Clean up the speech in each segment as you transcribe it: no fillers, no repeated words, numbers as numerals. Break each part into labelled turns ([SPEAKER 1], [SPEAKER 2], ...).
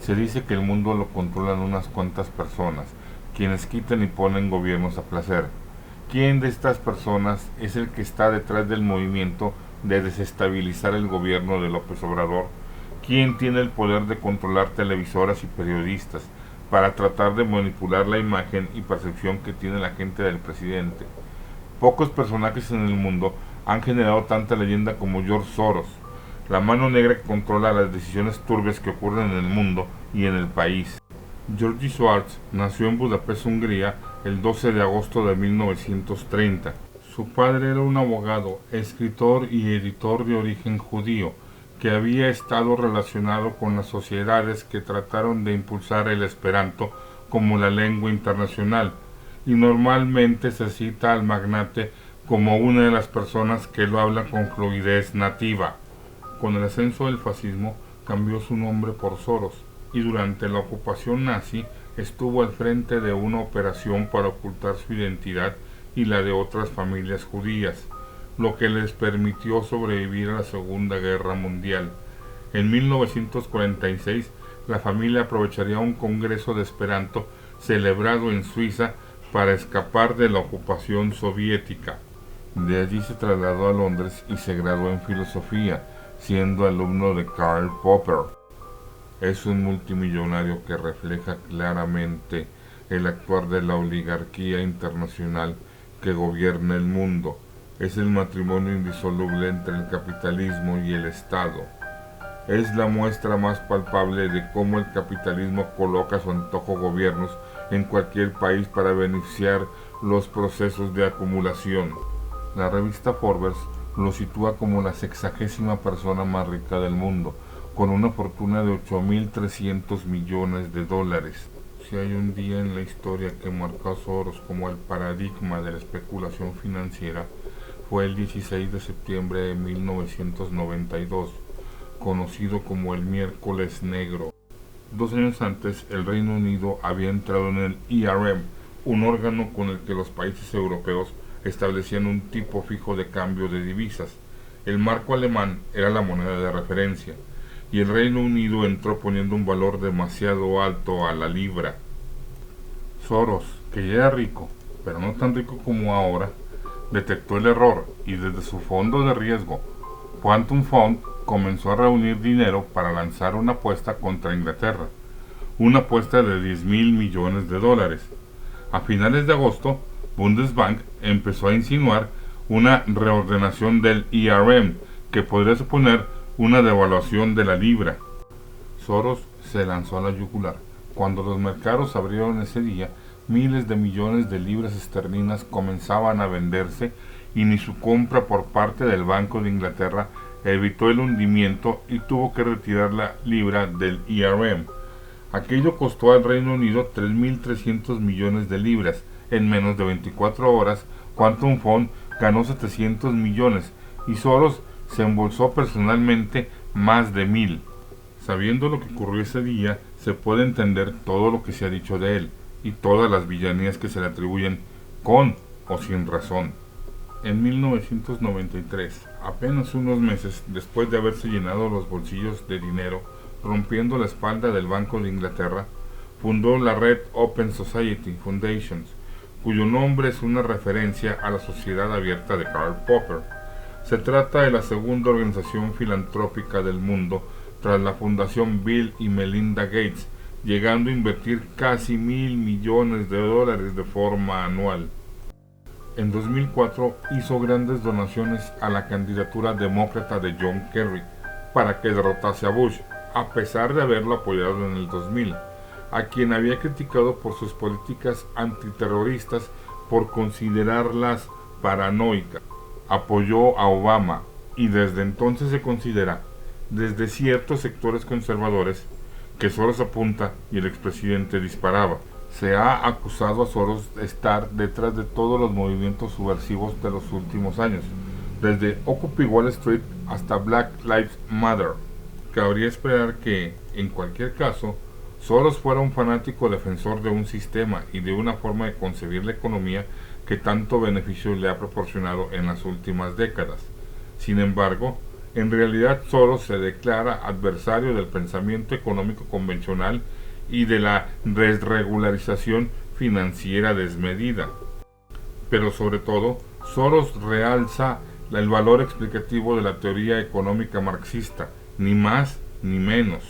[SPEAKER 1] Se dice que el mundo lo controlan unas cuantas personas, quienes quitan y ponen gobiernos a placer. ¿Quién de estas personas es el que está detrás del movimiento de desestabilizar el gobierno de López Obrador? ¿Quién tiene el poder de controlar televisoras y periodistas para tratar de manipular la imagen y percepción que tiene la gente del presidente? Pocos personajes en el mundo han generado tanta leyenda como George Soros, la mano negra que controla las decisiones turbias que ocurren en el mundo y en el país. Georgi Schwartz nació en Budapest, Hungría, el 12 de agosto de 1930. Su padre era un abogado, escritor y editor de origen judío, que había estado relacionado con las sociedades que trataron de impulsar el esperanto como la lengua internacional, y normalmente se cita al magnate como una de las personas que lo habla con fluidez nativa. Con el ascenso del fascismo cambió su nombre por Soros, y durante la ocupación nazi estuvo al frente de una operación para ocultar su identidad y la de otras familias judías, lo que les permitió sobrevivir a la Segunda Guerra Mundial. En 1946, la familia aprovecharía un congreso de Esperanto celebrado en Suiza para escapar de la ocupación soviética. De allí se trasladó a Londres y se graduó en filosofía, siendo alumno de Karl Popper. Es un multimillonario que refleja claramente el actuar de la oligarquía internacional que gobierna el mundo. Es el matrimonio indisoluble entre el capitalismo y el Estado. Es la muestra más palpable de cómo el capitalismo coloca a su antojo gobiernos en cualquier país para beneficiar los procesos de acumulación. La revista Forbes lo sitúa como la 60ª persona más rica del mundo, con una fortuna de 8.300 millones de dólares. Si hay un día en la historia que marcó a Soros como el paradigma de la especulación financiera, fue el 16 de septiembre de 1992, conocido como el Miércoles Negro. 2 años antes, el Reino Unido había entrado en el ERM, un órgano con el que los países europeos establecían un tipo fijo de cambio de divisas. El marco alemán era la moneda de referencia, y el Reino Unido entró poniendo un valor demasiado alto a la libra. Soros, que ya era rico, pero no tan rico como ahora, detectó el error y desde su fondo de riesgo, Quantum Fund, comenzó a reunir dinero para lanzar una apuesta contra Inglaterra, una apuesta de 10.000 millones de dólares. A finales de agosto, Bundesbank empezó a insinuar una reordenación del ERM que podría suponer una devaluación de la libra. Soros se lanzó a la yugular. Cuando los mercados abrieron ese día, miles de millones de libras esterlinas comenzaban a venderse y ni su compra por parte del Banco de Inglaterra evitó el hundimiento y tuvo que retirar la libra del ERM. Aquello costó al Reino Unido 3.300 millones de libras. En menos de 24 horas, Quantum Fund ganó 700 millones y Soros se embolsó personalmente más de 1.000. Sabiendo lo que ocurrió ese día, se puede entender todo lo que se ha dicho de él y todas las villanías que se le atribuyen con o sin razón. En 1993, apenas unos meses después de haberse llenado los bolsillos de dinero, rompiendo la espalda del Banco de Inglaterra, fundó la red Open Society Foundations, cuyo nombre es una referencia a la Sociedad Abierta de Karl Popper. Se trata de la segunda organización filantrópica del mundo tras la Fundación Bill y Melinda Gates, llegando a invertir casi 1.000 millones de dólares de forma anual. En 2004 hizo grandes donaciones a la candidatura demócrata de John Kerry para que derrotase a Bush, a pesar de haberlo apoyado en el 2000, a quien había criticado por sus políticas antiterroristas por considerarlas paranoicas. Apoyó a Obama y desde entonces se considera, desde ciertos sectores conservadores, que Soros apunta y el expresidente disparaba. Se ha acusado a Soros de estar detrás de todos los movimientos subversivos de los últimos años, desde Occupy Wall Street hasta Black Lives Matter. Cabría esperar que, en cualquier caso, Soros fuera un fanático defensor de un sistema y de una forma de concebir la economía que tanto beneficio le ha proporcionado en las últimas décadas. Sin embargo, En realidad Soros se declara adversario del pensamiento económico convencional y de la desregularización financiera desmedida. Pero sobre todo, Soros realza el valor explicativo de la teoría económica marxista, ni más ni menos.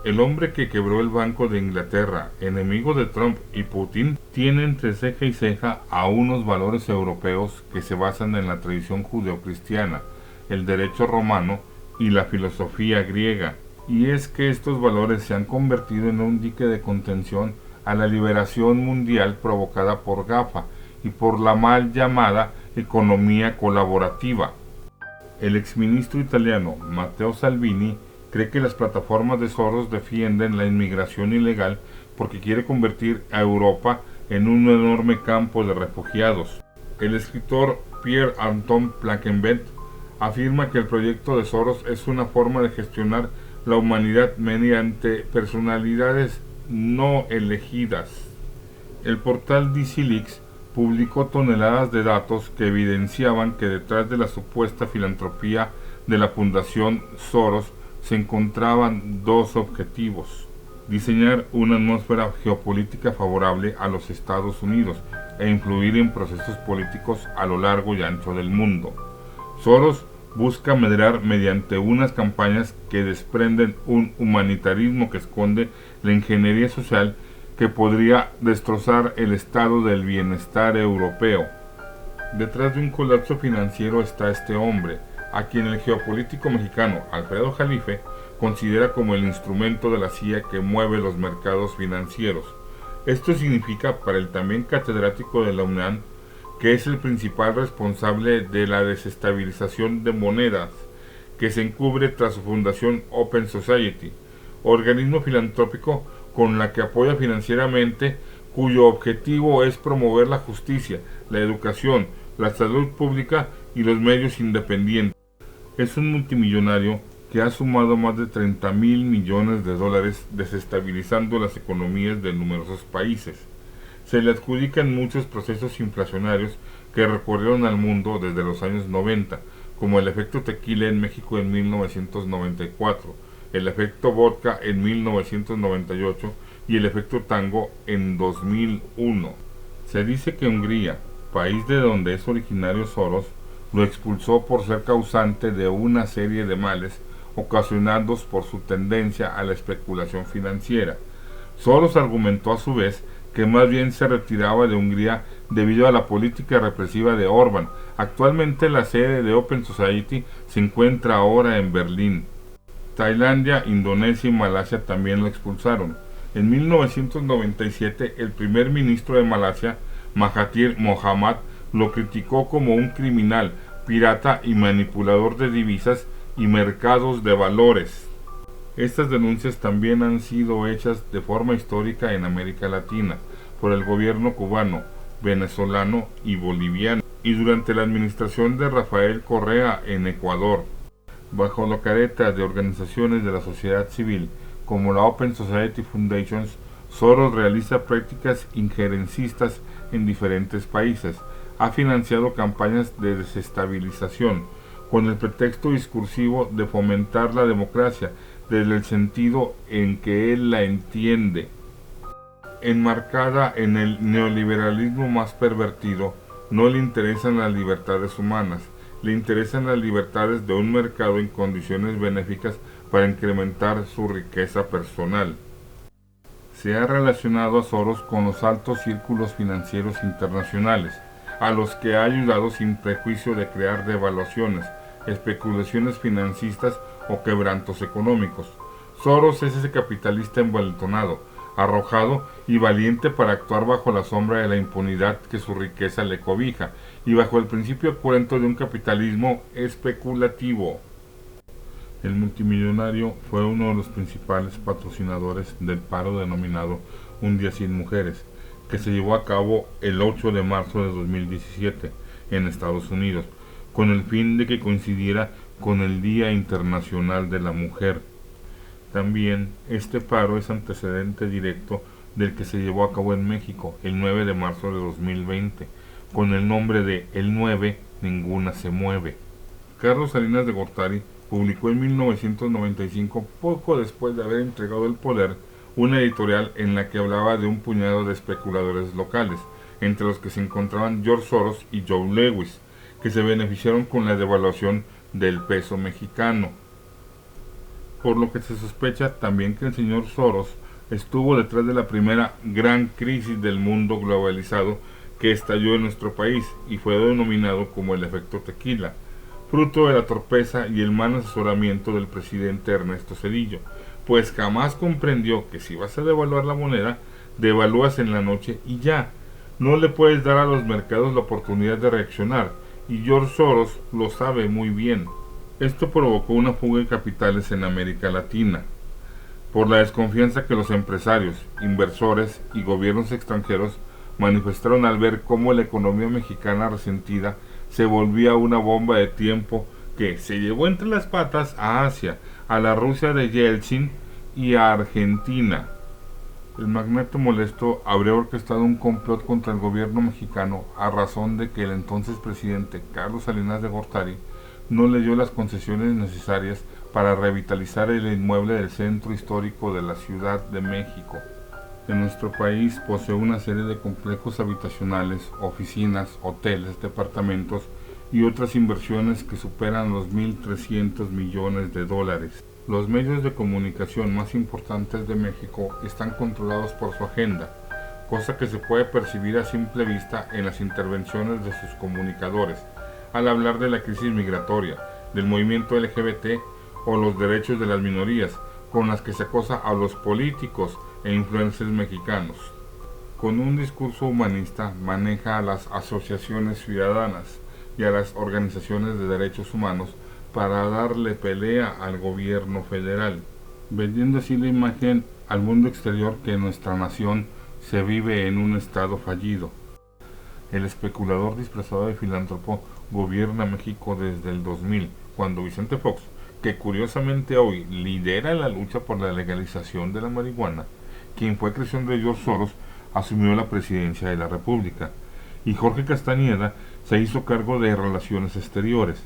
[SPEAKER 1] El hombre que quebró el Banco de Inglaterra, enemigo de Trump y Putin, tiene entre ceja y ceja a unos valores europeos que se basan en la tradición judeocristiana, el derecho romano y la filosofía griega. Y es que estos valores se han convertido en un dique de contención a la liberación mundial provocada por GAFA y por la mal llamada economía colaborativa. El exministro italiano Matteo Salvini cree que las plataformas de Soros defienden la inmigración ilegal porque quiere convertir a Europa en un enorme campo de refugiados. El escritor Pierre-Antoine Plaquenbeet afirma que el proyecto de Soros es una forma de gestionar la humanidad mediante personalidades no elegidas. El portal DCLeaks publicó toneladas de datos que evidenciaban que detrás de la supuesta filantropía de la Fundación Soros se encontraban dos objetivos: diseñar una atmósfera geopolítica favorable a los Estados Unidos e influir en procesos políticos a lo largo y ancho del mundo. Soros busca medrar mediante unas campañas que desprenden un humanitarismo que esconde la ingeniería social que podría destrozar el estado del bienestar europeo. Detrás de un colapso financiero está este hombre, a quien el geopolítico mexicano Alfredo Jalife considera como el instrumento de la CIA que mueve los mercados financieros. Esto significa para el también catedrático de la UNAM que es el principal responsable de la desestabilización de monedas que se encubre tras su fundación Open Society, organismo filantrópico con la que apoya financieramente, cuyo objetivo es promover la justicia, la educación, la salud pública y los medios independientes. Es un multimillonario que ha sumado más de 30,000 millones de dólares desestabilizando las economías de numerosos países. Se le adjudican muchos procesos inflacionarios que recorrieron al mundo desde los años 90, como el efecto tequila en México en 1994, el efecto vodka en 1998 y el efecto tango en 2001. Se dice que Hungría, país de donde es originario Soros, lo expulsó por ser causante de una serie de males ocasionados por su tendencia a la especulación financiera. Soros argumentó a su vez que más bien se retiraba de Hungría debido a la política represiva de Orbán. Actualmente la sede de Open Society se encuentra ahora en Berlín. Tailandia, Indonesia y Malasia también lo expulsaron. En 1997, el primer ministro de Malasia, Mahathir Mohamad, lo criticó como un criminal, pirata y manipulador de divisas y mercados de valores. Estas denuncias también han sido hechas de forma histórica en América Latina por el gobierno cubano, venezolano y boliviano, y durante la administración de Rafael Correa en Ecuador. Bajo la careta de organizaciones de la sociedad civil como la Open Society Foundations, Soros realiza prácticas injerencistas en diferentes países. Ha financiado campañas de desestabilización con el pretexto discursivo de fomentar la democracia desde el sentido en que él la entiende. Enmarcada en el neoliberalismo más pervertido, no le interesan las libertades humanas, le interesan las libertades de un mercado en condiciones benéficas para incrementar su riqueza personal. Se ha relacionado a Soros con los altos círculos financieros internacionales, a los que ha ayudado sin prejuicio de crear devaluaciones, especulaciones financistas o quebrantos económicos. Soros es ese capitalista envalentonado, arrojado y valiente para actuar bajo la sombra de la impunidad que su riqueza le cobija, y bajo el principio ocurrente de un capitalismo especulativo. El multimillonario fue uno de los principales patrocinadores del paro denominado Un Día Sin Mujeres, que se llevó a cabo el 8 de marzo de 2017 en Estados Unidos, con el fin de que coincidiera con el Día Internacional de la Mujer. También este paro es antecedente directo del que se llevó a cabo en México el 9 de marzo de 2020, con el nombre de El 9, Ninguna se mueve. Carlos Salinas de Gortari publicó en 1995, poco después de haber entregado el poder, una editorial en la que hablaba de un puñado de especuladores locales, entre los que se encontraban George Soros y Joe Lewis, que se beneficiaron con la devaluación del peso mexicano. Por lo que se sospecha también que el señor Soros estuvo detrás de la primera gran crisis del mundo globalizado que estalló en nuestro país y fue denominado como el efecto tequila, fruto de la torpeza y el mal asesoramiento del presidente Ernesto Zedillo, pues jamás comprendió que si vas a devaluar la moneda, devalúas en la noche y ya. No le puedes dar a los mercados la oportunidad de reaccionar, y George Soros lo sabe muy bien. Esto provocó una fuga de capitales en América Latina, por la desconfianza que los empresarios, inversores y gobiernos extranjeros manifestaron al ver cómo la economía mexicana resentida se volvía una bomba de tiempo que se llevó entre las patas a Asia, a la Rusia de Yeltsin y a Argentina. El magnate molesto habría orquestado un complot contra el gobierno mexicano a razón de que el entonces presidente Carlos Salinas de Gortari no le dio las concesiones necesarias para revitalizar el inmueble del centro histórico de la Ciudad de México. En nuestro país posee una serie de complejos habitacionales, oficinas, hoteles, departamentos y otras inversiones que superan los 1.300 millones de dólares. Los medios de comunicación más importantes de México están controlados por su agenda, cosa que se puede percibir a simple vista en las intervenciones de sus comunicadores, al hablar de la crisis migratoria, del movimiento LGBT o los derechos de las minorías, con las que se acosa a los políticos e influencers mexicanos. Con un discurso humanista maneja a las asociaciones ciudadanas y a las organizaciones de derechos humanos para darle pelea al gobierno federal, vendiendo así la imagen al mundo exterior que nuestra nación se vive en un estado fallido. El especulador disfrazado de filántropo gobierna México desde el 2000, cuando Vicente Fox, que curiosamente hoy lidera la lucha por la legalización de la marihuana, quien fue creación de George Soros, asumió la presidencia de la República, y Jorge Castañeda se hizo cargo de Relaciones Exteriores.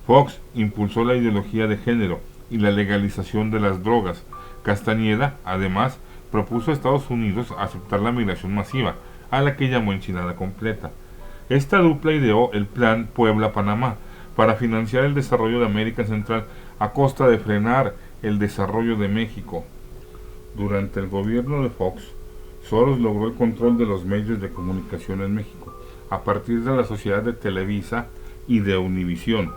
[SPEAKER 1] Fox impulsó la ideología de género y la legalización de las drogas. Castañeda, además, propuso a Estados Unidos aceptar la migración masiva, a la que llamó enchinada completa. Esta dupla ideó el Plan Puebla-Panamá para financiar el desarrollo de América Central a costa de frenar el desarrollo de México. Durante el gobierno de Fox, Soros logró el control de los medios de comunicación en México, a partir de la sociedad de Televisa y de Univisión.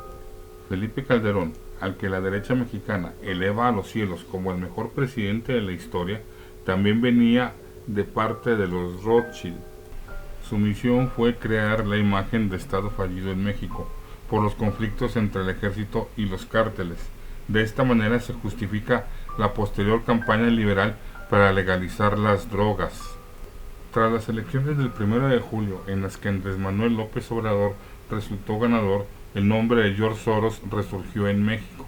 [SPEAKER 1] Felipe Calderón, al que la derecha mexicana eleva a los cielos como el mejor presidente de la historia, también venía de parte de los Rothschild. Su misión fue crear la imagen de Estado fallido en México, por los conflictos entre el ejército y los cárteles. De esta manera se justifica la posterior campaña liberal para legalizar las drogas. Tras las elecciones del 1 de julio, en las que Andrés Manuel López Obrador resultó ganador, el nombre de George Soros resurgió en México,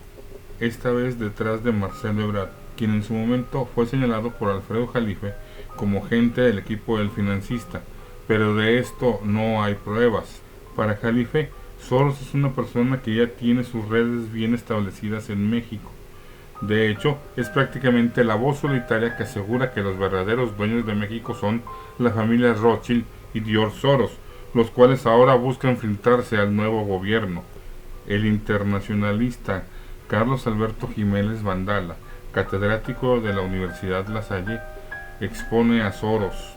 [SPEAKER 1] esta vez detrás de Marcelo Ebrard, quien en su momento fue señalado por Alfredo Jalife como agente del equipo del financista, pero de esto no hay pruebas. Para Jalife, Soros es una persona que ya tiene sus redes bien establecidas en México. De hecho, es prácticamente la voz solitaria que asegura que los verdaderos dueños de México son la familia Rothschild y George Soros, los cuales ahora buscan filtrarse al nuevo gobierno. El internacionalista Carlos Alberto Jiménez Vandala, catedrático de la Universidad La Salle, expone a Soros,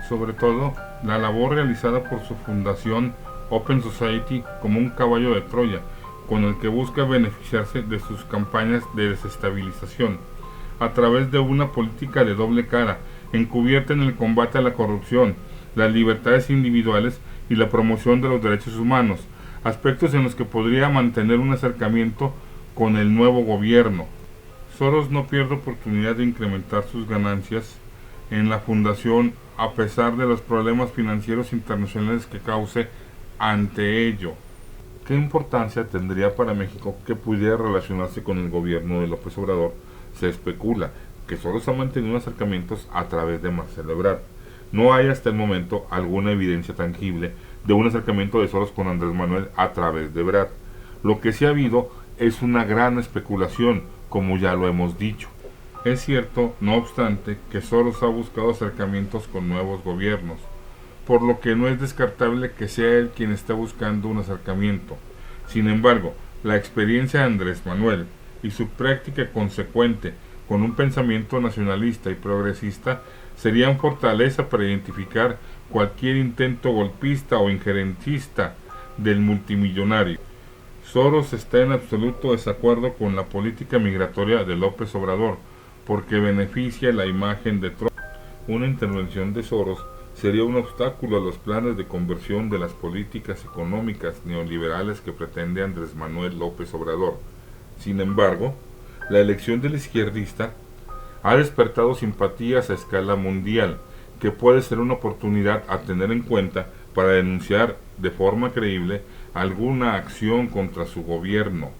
[SPEAKER 1] sobre todo la labor realizada por su fundación Open Society, como un caballo de Troya, con el que busca beneficiarse de sus campañas de desestabilización, a través de una política de doble cara, encubierta en el combate a la corrupción, las libertades individuales y la promoción de los derechos humanos, aspectos en los que podría mantener un acercamiento con el nuevo gobierno. Soros no pierde oportunidad de incrementar sus ganancias en la fundación a pesar de los problemas financieros internacionales que cause ante ello. ¿Qué importancia tendría para México que pudiera relacionarse con el gobierno de López Obrador? Se especula que Soros ha mantenido acercamientos a través de Marcelo Ebrard. No hay hasta el momento alguna evidencia tangible de un acercamiento de Soros con Andrés Manuel a través de Ebrard. Lo que sí ha habido es una gran especulación, como ya lo hemos dicho. Es cierto, no obstante, que Soros ha buscado acercamientos con nuevos gobiernos, por lo que no es descartable que sea él quien esté buscando un acercamiento. Sin embargo, la experiencia de Andrés Manuel y su práctica consecuente con un pensamiento nacionalista y progresista serían fortaleza para identificar cualquier intento golpista o injerencista del multimillonario. Soros está en absoluto desacuerdo con la política migratoria de López Obrador, porque beneficia la imagen de Trump. Una intervención de Soros sería un obstáculo a los planes de conversión de las políticas económicas neoliberales que pretende Andrés Manuel López Obrador. Sin embargo, la elección del izquierdista ha despertado simpatías a escala mundial, que puede ser una oportunidad a tener en cuenta para denunciar de forma creíble alguna acción contra su gobierno.